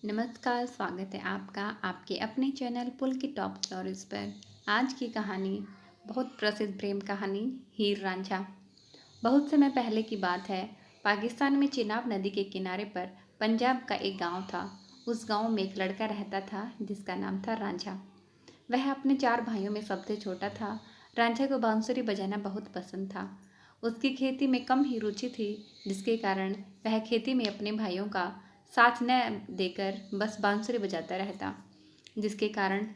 नमस्कार, स्वागत है आपका आपके अपने चैनल पुल की टॉप स्टोरीज पर। आज की कहानी बहुत प्रसिद्ध प्रेम कहानी हीर रांझा। बहुत समय पहले की बात है। पाकिस्तान में चिनाब नदी के किनारे पर पंजाब का एक गांव था। उस गांव में एक लड़का रहता था जिसका नाम था रांझा। वह अपने 4 भाइयों में सबसे छोटा था। रांझा को बांसुरी बजाना बहुत पसंद था। उसकी खेती में कम ही रुचि थी, जिसके कारण वह खेती में अपने भाइयों का साथ न देकर बस बांसुरी बजाता रहता, जिसके कारण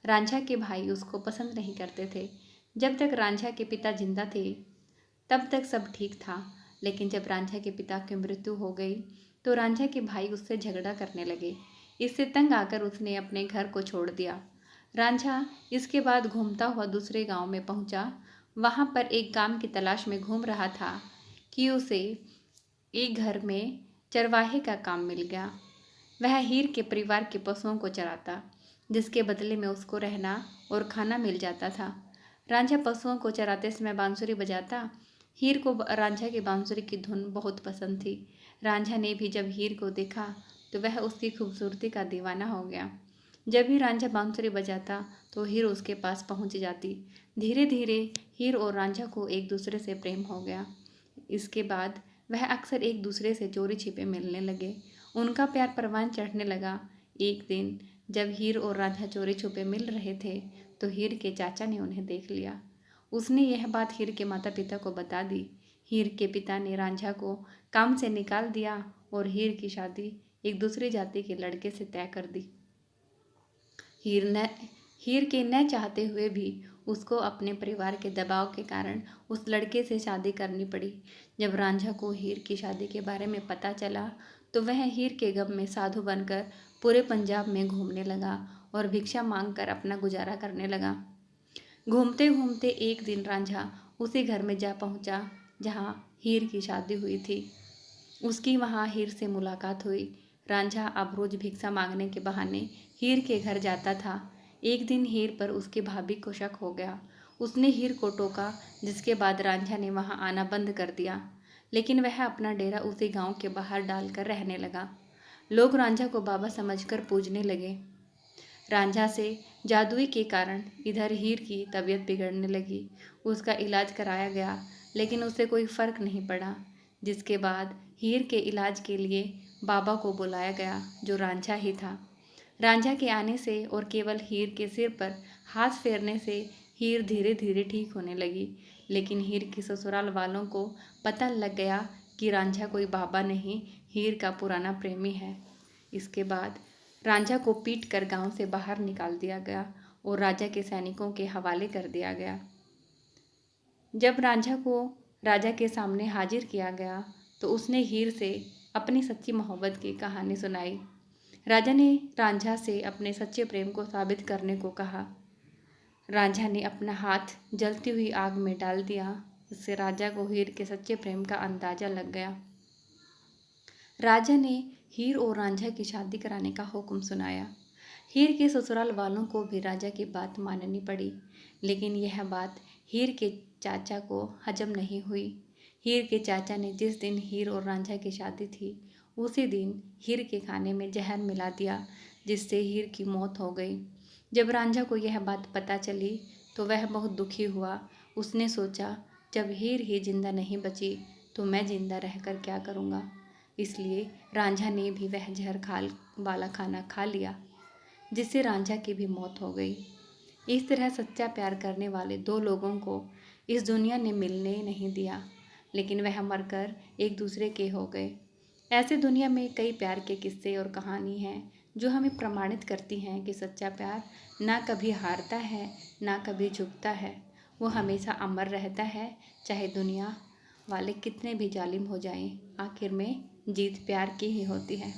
रांझा के भाई उसको पसंद नहीं करते थे। जब तक रांझा के पिता जिंदा थे तब तक सब ठीक था, लेकिन जब रांझा के पिता की मृत्यु हो गई तो रांझा के भाई उससे झगड़ा करने लगे। इससे तंग आकर उसने अपने घर को छोड़ दिया। रांझा इसके बाद घूमता हुआ दूसरे गांव में पहुंचा। वहां पर एक काम की तलाश में घूम रहा था कि उसे एक घर में चरवाहे का काम मिल गया। वह हीर के परिवार के पशुओं को चराता, जिसके बदले में उसको रहना और खाना मिल जाता था। रांझा पशुओं को चराते समय बांसुरी बजाता। हीर को रांझा की बांसुरी की धुन बहुत पसंद थी। रांझा ने भी जब हीर को देखा तो वह उसकी खूबसूरती का दीवाना हो गया। जब भी रांझा बांसुरी बजाता तो हीर उसके पास पहुंच जाती। धीरे धीरे हीर और रांझा को एक दूसरे से प्रेम हो गया। इसके बाद वह अक्सर एक दूसरे से चोरी छिपे मिलने लगे। उनका प्यार परवान चढ़ने लगा। एक दिन जब हीर और रांझा चोरी छुपे मिल रहे थे तो हीर के चाचा ने उन्हें देख लिया। उसने यह बात हीर के माता पिता को बता दी। हीर के पिता ने रांझा को काम से निकाल दिया और हीर की शादी एक दूसरी जाति के लड़के से तय कर दी। हीर के न चाहते हुए भी उसको अपने परिवार के दबाव के कारण उस लड़के से शादी करनी पड़ी। जब रांझा को हीर की शादी के बारे में पता चला तो वह हीर के गम में साधु बनकर पूरे पंजाब में घूमने लगा और भिक्षा मांगकर अपना गुजारा करने लगा। घूमते घूमते एक दिन रांझा उसी घर में जा पहुंचा जहां हीर की शादी हुई थी। उसकी वहां हीर से मुलाकात हुई। रांझा अब रोज भिक्षा मांगने के बहाने हीर के घर जाता था। एक दिन हीर पर उसकी भाभी को शक हो गया। उसने हीर को टोका, जिसके बाद रांझा ने वहां आना बंद कर दिया। लेकिन वह अपना डेरा उसी गांव के बाहर डालकर रहने लगा। लोग रांझा को बाबा समझकर पूजने लगे। रांझा से जादुई के कारण इधर हीर की तबीयत बिगड़ने लगी। उसका इलाज कराया गया, लेकिन उसे कोई फर्क नहीं पड़ा। जिसके बाद हीर के इलाज के लिए बाबा को बुलाया गया, जो रांझा ही था। रांझा के आने से और केवल हीर के सिर पर हाथ फेरने से हीर धीरे धीरे ठीक होने लगी। लेकिन हीर के ससुराल वालों को पता लग गया कि रांझा कोई बाबा नहीं, हीर का पुराना प्रेमी है। इसके बाद रांझा को पीट कर गांव से बाहर निकाल दिया गया और राजा के सैनिकों के हवाले कर दिया गया। जब रांझा को राजा के सामने हाजिर किया गया तो उसने हीर से अपनी सच्ची मोहब्बत की कहानी सुनाई। राजा ने रांझा से अपने सच्चे प्रेम को साबित करने को कहा। रांझा ने अपना हाथ जलती हुई आग में डाल दिया। इससे राजा को हीर के सच्चे प्रेम का अंदाजा लग गया। राजा ने हीर और रांझा की शादी कराने का हुक्म सुनाया। हीर के ससुराल वालों को भी राजा की बात माननी पड़ी, लेकिन यह बात हीर के चाचा को हजम नहीं हुई। हीर के चाचा ने जिस दिन हीर और रांझा की शादी थी, उसी दिन हीर के खाने में जहर मिला दिया, जिससे हीर की मौत हो गई। जब रांझा को यह बात पता चली तो वह बहुत दुखी हुआ। उसने सोचा, जब हीर ही जिंदा नहीं बची तो मैं जिंदा रहकर क्या करूँगा। इसलिए रांझा ने भी वह जहर खाल वाला खाना खा लिया, जिससे रांझा की भी मौत हो गई। इस तरह सच्चा प्यार करने वाले 2 लोगों को इस दुनिया ने मिलने नहीं दिया, लेकिन वह मरकर एक दूसरे के हो गए। ऐसे दुनिया में कई प्यार के किस्से और कहानी हैं जो हमें प्रमाणित करती हैं कि सच्चा प्यार ना कभी हारता है, ना कभी झुकता है। वो हमेशा अमर रहता है, चाहे दुनिया वाले कितने भी जालिम हो जाएं। आखिर में जीत प्यार की ही होती है।